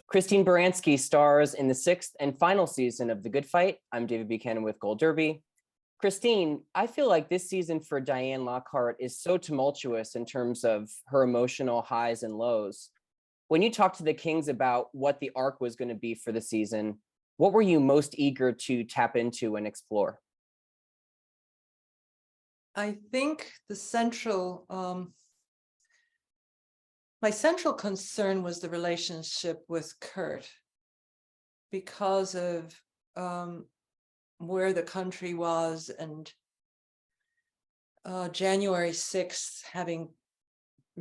Christine Baranski stars in the 6th and final season of The Good Fight. I'm David Buchanan with Gold Derby. Christine, I feel like this season for Diane Lockhart is so tumultuous in terms of her emotional highs and lows. When you talked to the Kings about what the arc was going to be for the season, what were you most eager to tap into and explore? I think my central concern was the relationship with Kurt, because of where the country was, and January 6th having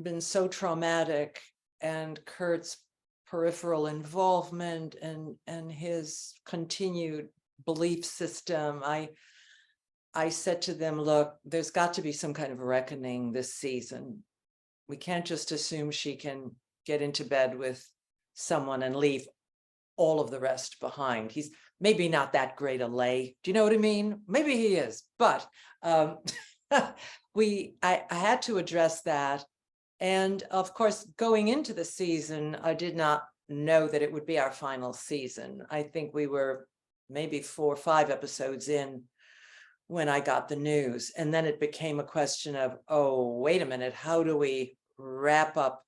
been so traumatic, and Kurt's peripheral involvement and his continued belief system. I said to them, look, there's got to be some kind of reckoning this season. We can't just assume she can get into bed with someone and leave all of the rest behind. He's maybe not that great a lay. Do you know what I mean? Maybe he is, but I had to address that. And of course, going into the season, I did not know that it would be our final season. I think we were maybe 4 or 5 episodes in when I got the news. And then it became a question of, oh, wait a minute, how do we wrap up?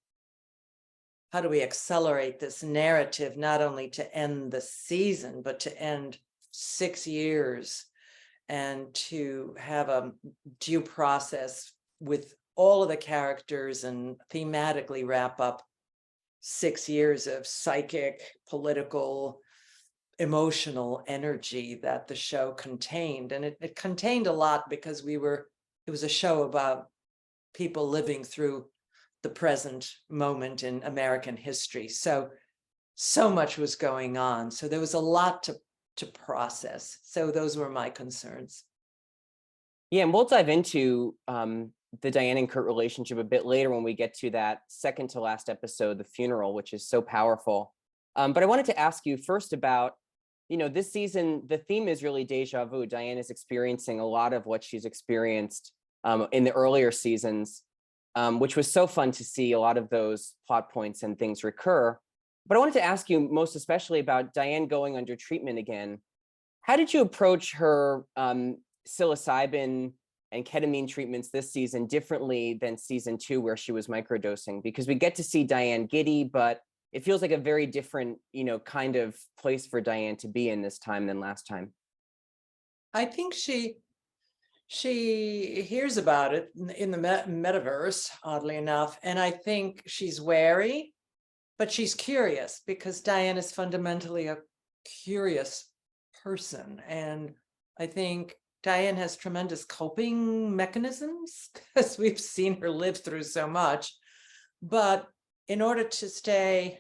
How do we accelerate this narrative, not only to end the season, but to end 6 years and to have a due process with all of the characters and thematically wrap up 6 years of psychic, political, emotional energy that the show contained. And it contained a lot because it was a show about people living through the present moment in American history. So much was going on. So there was a lot to process. So those were my concerns. Yeah, and we'll dive into the Diane and Kurt relationship a bit later when we get to that second to last episode, the funeral, which is so powerful. But I wanted to ask you first about, this season, the theme is really deja vu. Diane is experiencing a lot of what she's experienced in the earlier seasons, which was so fun to see a lot of those plot points and things recur. But I wanted to ask you most especially about Diane going under treatment again. How did you approach her psilocybin and ketamine treatments this season differently than season 2, where she was microdosing? Because we get to see Diane giddy, but it feels like a very different, kind of place for Diane to be in this time than last time. I think she hears about it in the metaverse, oddly enough. And I think she's wary, but she's curious, because Diane is fundamentally a curious person. And I think Diane has tremendous coping mechanisms because we've seen her live through so much. But in order to stay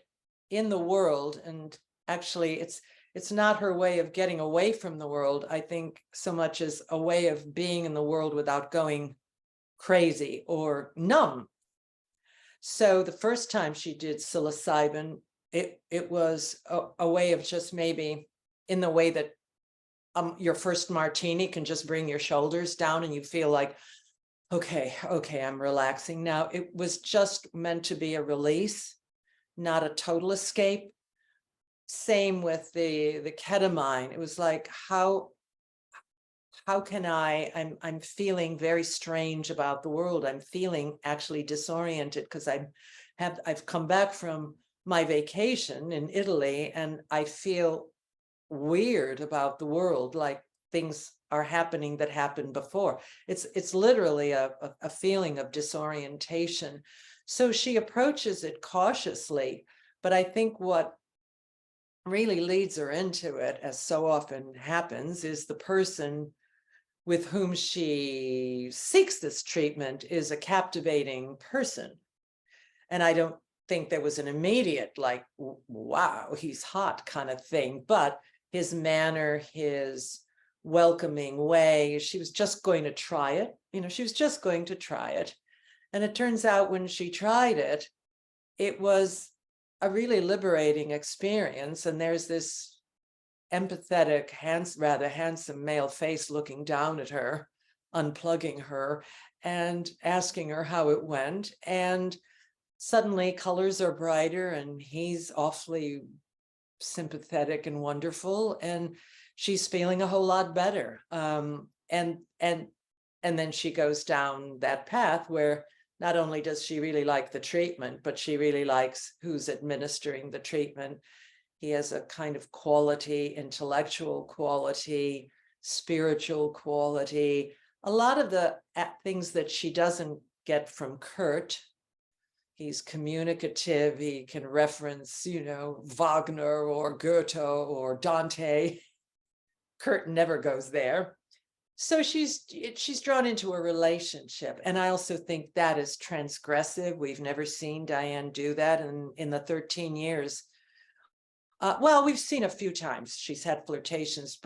in the world, and actually it's not her way of getting away from the world, I think, so much as a way of being in the world without going crazy or numb. So the first time she did psilocybin, it was a way of just maybe in the way that your first martini can just bring your shoulders down and you feel like, okay, I'm relaxing now. It was just meant to be a release, not a total escape. Same with the ketamine. It was like, how can I'm feeling very strange about the world. I'm feeling actually disoriented because I've come back from my vacation in Italy and I feel weird about the world, like things are happening that happened before. It's literally a feeling of disorientation. So she approaches it cautiously, but I think what really leads her into it, as so often happens, is the person with whom she seeks this treatment is a captivating person. And I don't think there was an immediate like, wow, he's hot kind of thing, but his manner, his welcoming way, she was just going to try it. She was just going to try it. And it turns out when she tried it, it was a really liberating experience. And there's this empathetic, rather handsome male face looking down at her, unplugging her and asking her how it went. And suddenly colors are brighter and he's awfully sympathetic and wonderful, and she's feeling a whole lot better. And then she goes down that path where not only does she really like the treatment, but she really likes who's administering the treatment. He has a kind of quality, intellectual quality, spiritual quality, a lot of the things that she doesn't get from Kurt. He's communicative. He can reference, Wagner or Goethe or Dante. Kurt never goes there. So she's drawn into a relationship. And I also think that is transgressive. We've never seen Diane do that in the 13 years. Well, we've seen a few times she's had flirtations,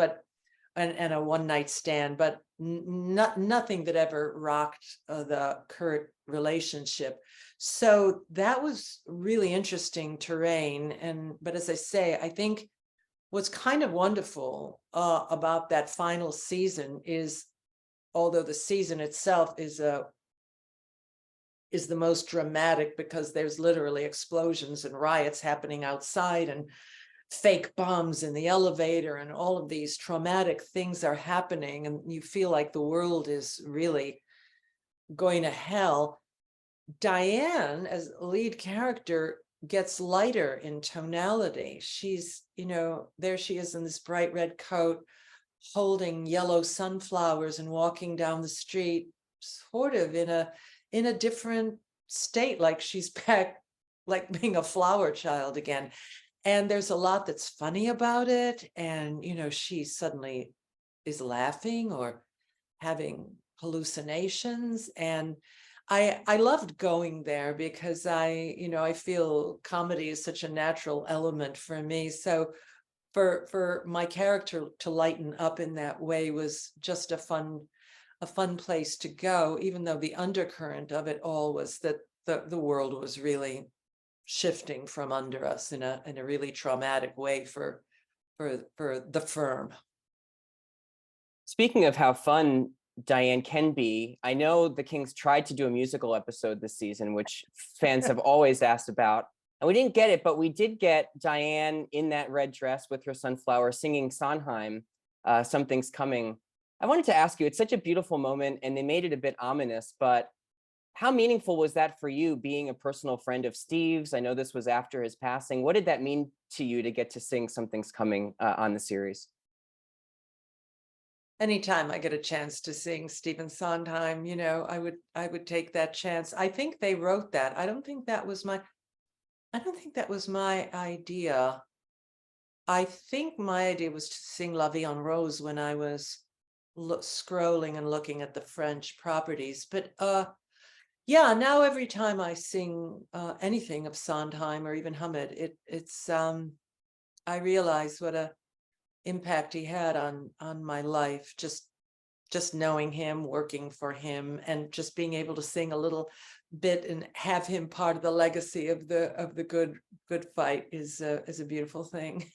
and a one-night stand, but nothing that ever rocked the Kurt relationship. So that was really interesting terrain. But as I say, I think what's kind of wonderful about that final season is, although the season itself is the most dramatic because there's literally explosions and riots happening outside and fake bombs in the elevator and all of these traumatic things are happening, and you feel like the world is really going to hell. Diane, as lead character, gets lighter in tonality. She's, there she is in this bright red coat, holding yellow sunflowers and walking down the street, sort of in a different state, like she's back, like being a flower child again. And there's a lot that's funny about it. And, she suddenly is laughing or having hallucinations. And I loved going there because I feel comedy is such a natural element for me. So for my character to lighten up in that way was just a fun place to go, even though the undercurrent of it all was that the world was really shifting from under us in a really traumatic way for the firm. Speaking of how fun Diane can be, I know the Kings tried to do a musical episode this season, which fans have always asked about, and we didn't get it, but we did get Diane in that red dress with her sunflower singing Sondheim, Something's Coming. I wanted to ask you, it's such a beautiful moment and they made it a bit ominous, but how meaningful was that for you, being a personal friend of Steve's? I know this was after his passing. What did that mean to you to get to sing Something's Coming on the series? Anytime I get a chance to sing Stephen Sondheim, I would take that chance. I think they wrote that. I don't think that was my idea. I think my idea was to sing La Vie en Rose when I was scrolling and looking at the French properties. But yeah, now every time I sing anything of Sondheim or even hum it, I realize what a impact he had on my life, just knowing him, working for him, and just being able to sing a little bit and have him part of the legacy of the good fight is a beautiful thing.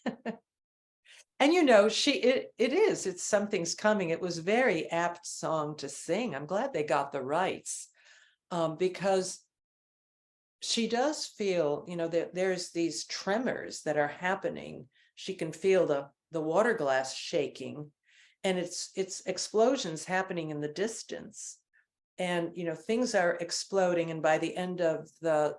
And it's Something's Coming. It was a very apt song to sing. I'm glad they got the rights, because she does feel, that there's these tremors that are happening. She can feel the water glass shaking, and it's explosions happening in the distance, and things are exploding. And by the end of the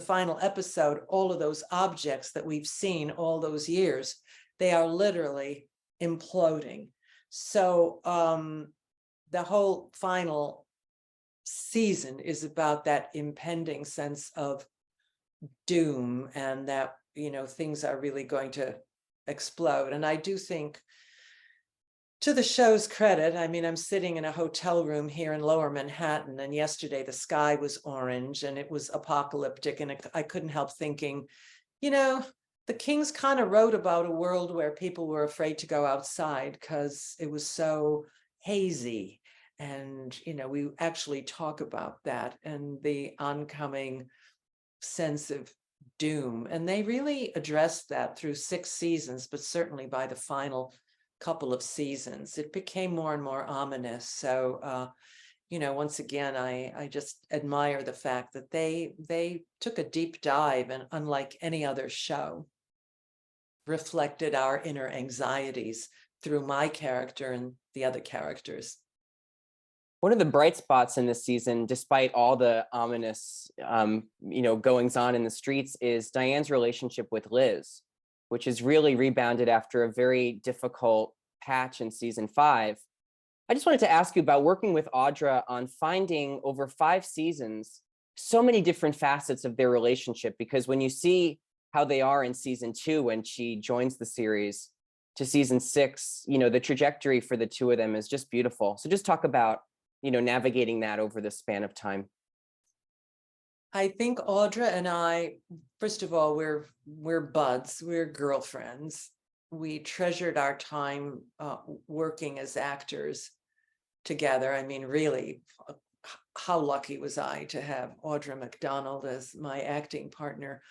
final episode, all of those objects that we've seen all those years, they are literally imploding. So the whole final season is about that impending sense of doom, and that things are really going to explode. And I do think, to the show's credit, I'm sitting in a hotel room here in Lower Manhattan, and yesterday the sky was orange and it was apocalyptic, and I couldn't help thinking, the Kings kind of wrote about a world where people were afraid to go outside because it was so hazy. And we actually talk about that and the oncoming sense of doom, and they really addressed that through 6 seasons, but certainly by the final couple of seasons it became more and more ominous. So once again, I just admire the fact that they took a deep dive, and unlike any other show. reflected our inner anxieties through my character and the other characters. One of the bright spots in this season, despite all the ominous, goings on in the streets, is Diane's relationship with Liz, which has really rebounded after a very difficult patch in season 5. I just wanted to ask you about working with Audra on finding over 5 seasons, so many different facets of their relationship, because when you see how they are in season 2, when she joins the series, to season 6, the trajectory for the two of them is just beautiful. So just talk about, navigating that over the span of time. I think Audra and I, first of all, we're buds, we're girlfriends. We treasured our time working as actors together. I mean, really, how lucky was I to have Audra McDonald as my acting partner?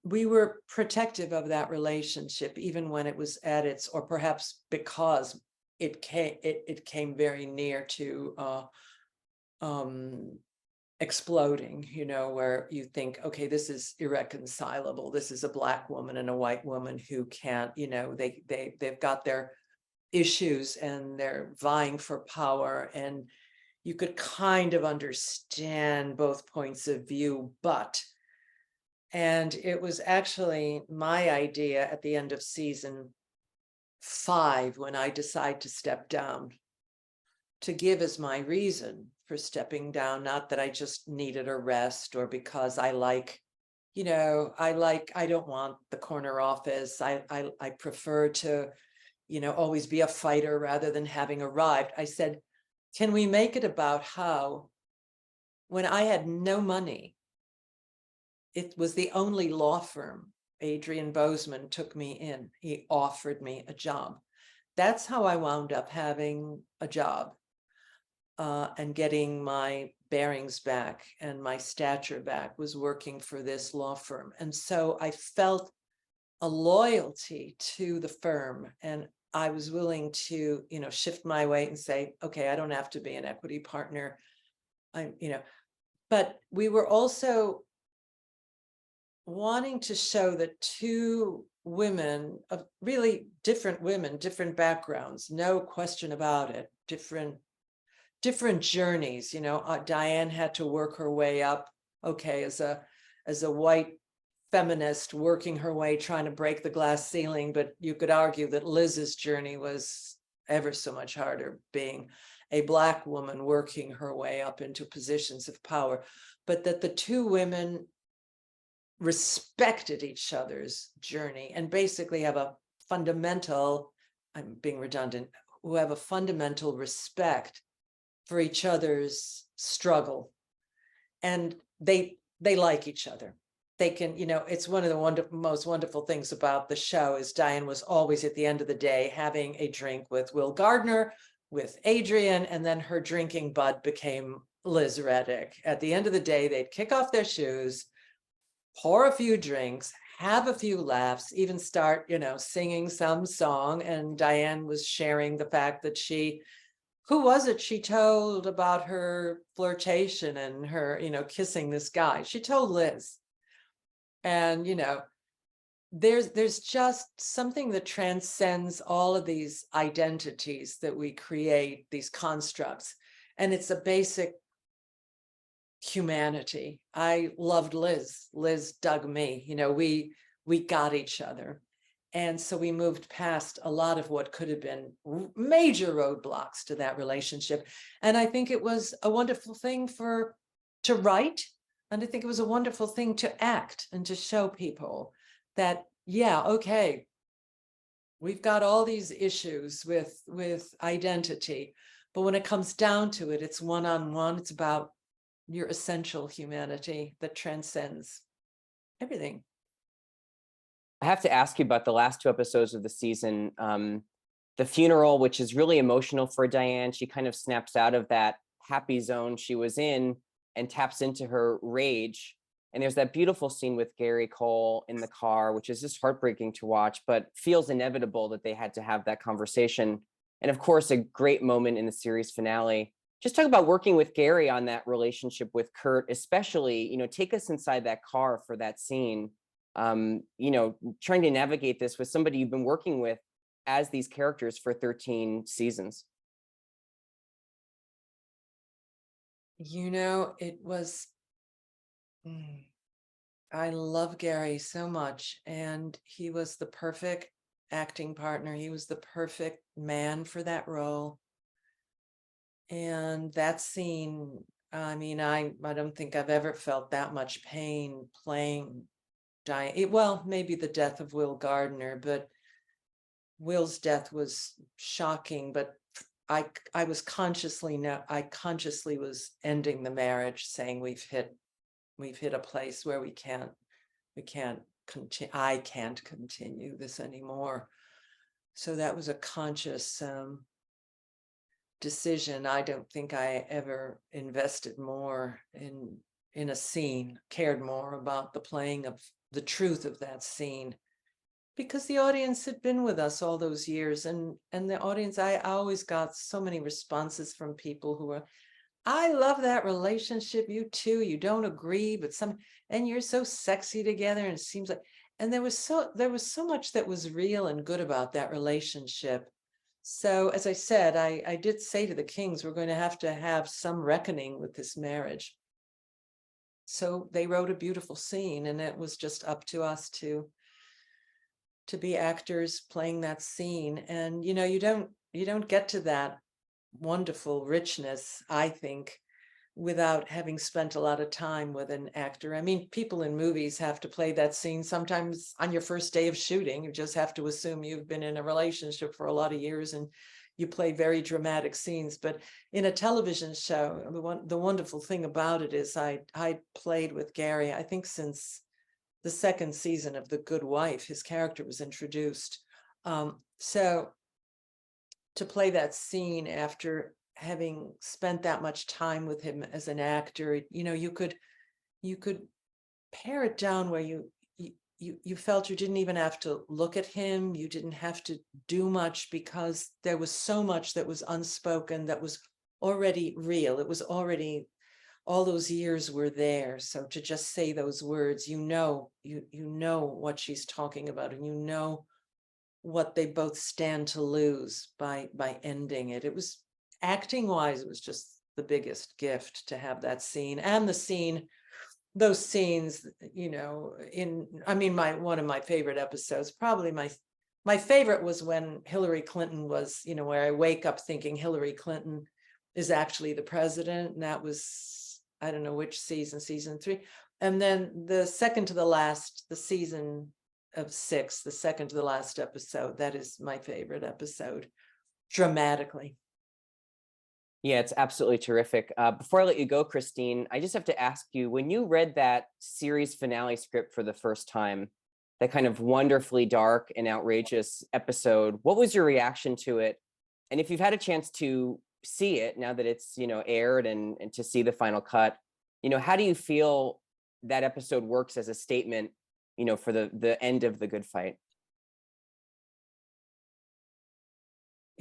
We were protective of that relationship, even when it was at its, or perhaps because it came very near to exploding, where you think, okay, this is irreconcilable. This is a Black woman and a white woman who can't, they've got their issues and they're vying for power, and you could kind of understand both points of view, and it was actually my idea at the end of season 5, when I decide to step down, to give as my reason for stepping down, not that I just needed a rest or because I don't want the corner office. I prefer to, always be a fighter rather than having arrived. I said, can we make it about how, when I had no money, it was the only law firm Adrian Bozeman took me in. He offered me a job. That's how I wound up having a job and getting my bearings back and my stature back, was working for this law firm. And so I felt a loyalty to the firm, and I was willing to, shift my weight and say, okay, I don't have to be an equity partner. But we were also wanting to show that 2 women of really different women, different backgrounds, no question about it, different journeys. Diane had to work her way up, okay, as a white feminist working her way, trying to break the glass ceiling. But you could argue that Liz's journey was ever so much harder, being a Black woman working her way up into positions of power. But that the 2 women respected each other's journey and basically have a fundamental, I'm being redundant, who have a fundamental respect for each other's struggle, and they like each other. They can, it's one of the most wonderful things about the show is Diane was always at the end of the day having a drink with Will Gardner, with Adrian, and then her drinking bud became Liz Reddick. At the end of the day, they'd kick off their shoes, pour a few drinks, have a few laughs, even start, singing some song. And Diane was sharing the fact that who was it she told about her flirtation and her, kissing this guy? She told Liz. And, there's just something that transcends all of these identities that we create, these constructs. And it's a basic humanity. I loved Liz. Liz dug me. We got each other. And so we moved past a lot of what could have been major roadblocks to that relationship. And I think it was a wonderful thing to write. And I think it was a wonderful thing to act and to show people that, yeah, okay, we've got all these issues with identity, but when it comes down to it, it's one-on-one. It's about your essential humanity that transcends everything. I have to ask you about the last 2 episodes of the season. The funeral, which is really emotional for Diane. She kind of snaps out of that happy zone she was in and taps into her rage. And there's that beautiful scene with Gary Cole in the car, which is just heartbreaking to watch, but feels inevitable that they had to have that conversation. And of course, a great moment in the series finale. Just talk about working with Gary on that relationship with Kurt, especially, take us inside that car for that scene trying to navigate this with somebody you've been working with as these characters for 13 seasons? It was, I love Gary so much, and he was the perfect acting partner. He was the perfect man for that role. And that scene, I mean, I don't think I've ever felt that much pain playing Diane. Well, maybe the death of Will Gardner, but Will's death was shocking, but I was I consciously was ending the marriage, saying we've hit a place where we can't continue. I can't continue this anymore. So that was a conscious decision. I don't think I ever invested more in a scene, cared more about the playing of the truth of that scene, because the audience had been with us all those years, and the audience, I always got so many responses from people who were, I love that relationship, you two, you don't agree, but and you're so sexy together, and it seems like, and there was so much that was real and good about that relationship. So as I said, I did say to the Kings, we're going to have some reckoning with this marriage. So they wrote a beautiful scene, and it was just up to us to be actors playing that scene. And you don't get to that wonderful richness, I think, without having spent a lot of time with an actor. I mean, people in movies have to play that scene sometimes on your first day of shooting. You just have to assume you've been in a relationship for a lot of years and you play very dramatic scenes. But in a television show, the wonderful thing about it is I played with Gary, I think since the second season of The Good Wife, his character was introduced. So to play that scene after having spent that much time with him as an actor, you could pare it down where you felt you didn't even have to look at him. You didn't have to do much, because there was so much that was unspoken, that was already real. It was already, all those years were there. So to just say those words, you know what she's talking about, and what they both stand to lose by ending it. It was, acting wise, it was just the biggest gift to have that scene. And those scenes, one of my favorite episodes, probably my favorite, was when Hillary Clinton was, where I wake up thinking Hillary Clinton is actually the president. And that was, I don't know which season 3. And then the second to the last, the season of 6, the second to the last episode, that is my favorite episode, dramatically. Yeah, it's absolutely terrific. Before I let you go, Christine, I just have to ask you, when you read that series finale script for the first time, that kind of wonderfully dark and outrageous episode, what was your reaction to it? And if you've had a chance to see it now that it's, aired, and to see the final cut, how do you feel that episode works as a statement, for the end of the good fight?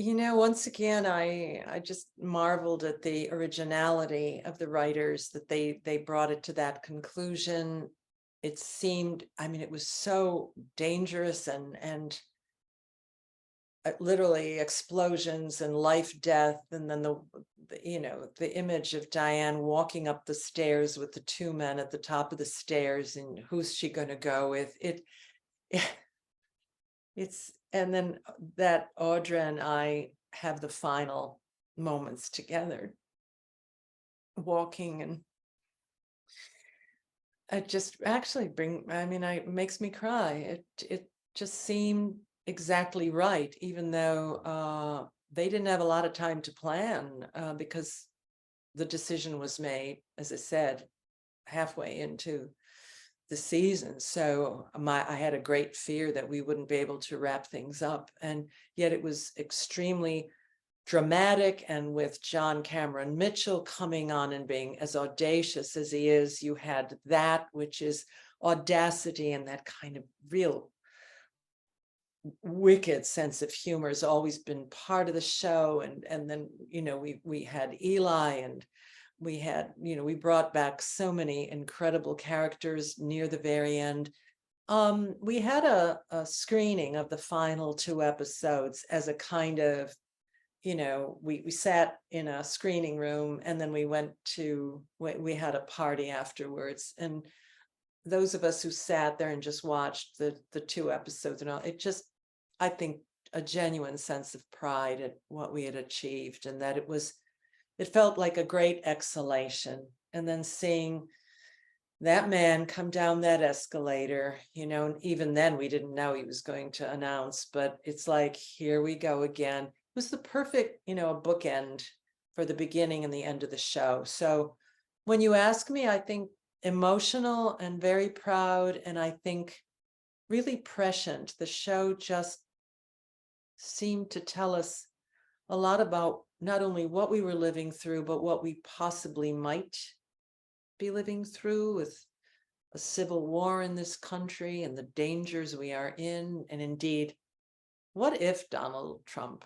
Once again, I just marveled at the originality of the writers, that they brought it to that conclusion. It seemed, it was so dangerous, and literally explosions and life, death, and then the image of Diane walking up the stairs with the 2 men at the top of the stairs, and who's she going to go with? It's, and then that Audra and I have the final moments together, walking, and it just actually it makes me cry. It just seemed exactly right, even though they didn't have a lot of time to plan, because the decision was made, as I said, halfway into the season. So I had a great fear that we wouldn't be able to wrap things up. And yet it was extremely dramatic. And with John Cameron Mitchell coming on and being as audacious as he is, you had that, which is audacity, and that kind of real wicked sense of humor has always been part of the show. And then, we had Eli, and we brought back so many incredible characters near the very end. We had a screening of the final 2 episodes as a kind of, we sat in a screening room and then we we had a party afterwards. And those of us who sat there and just watched the 2 episodes and all, I think, a genuine sense of pride at what we had achieved, and that it felt like a great exhalation. And then seeing that man come down that escalator, and even then we didn't know he was going to announce, but it's like, here we go again. It was the perfect, bookend for the beginning and the end of the show. So when you ask me, I think emotional and very proud, and I think really prescient. The show just seemed to tell us a lot about not only what we were living through, but what we possibly might be living through with a civil war in this country and the dangers we are in. And indeed, what if Donald Trump,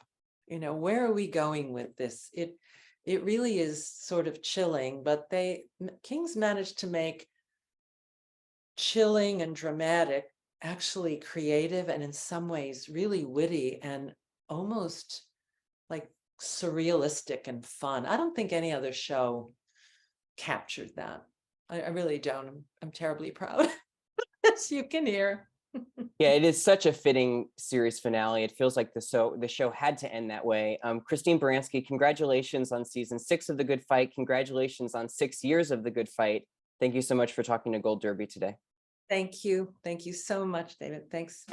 where are we going with this? It really is sort of chilling, but King's managed to make chilling and dramatic actually creative, and in some ways really witty and almost like surrealistic and fun. I don't think any other show captured that. I really don't. I'm terribly proud, as you can hear. Yeah, it is such a fitting series finale. It feels like the show had to end that way. Christine Baranski, congratulations on season 6 of The Good Fight. Congratulations on 6 years of The Good Fight. Thank you so much for talking to Gold Derby today. Thank you. Thank you so much, David. Thanks.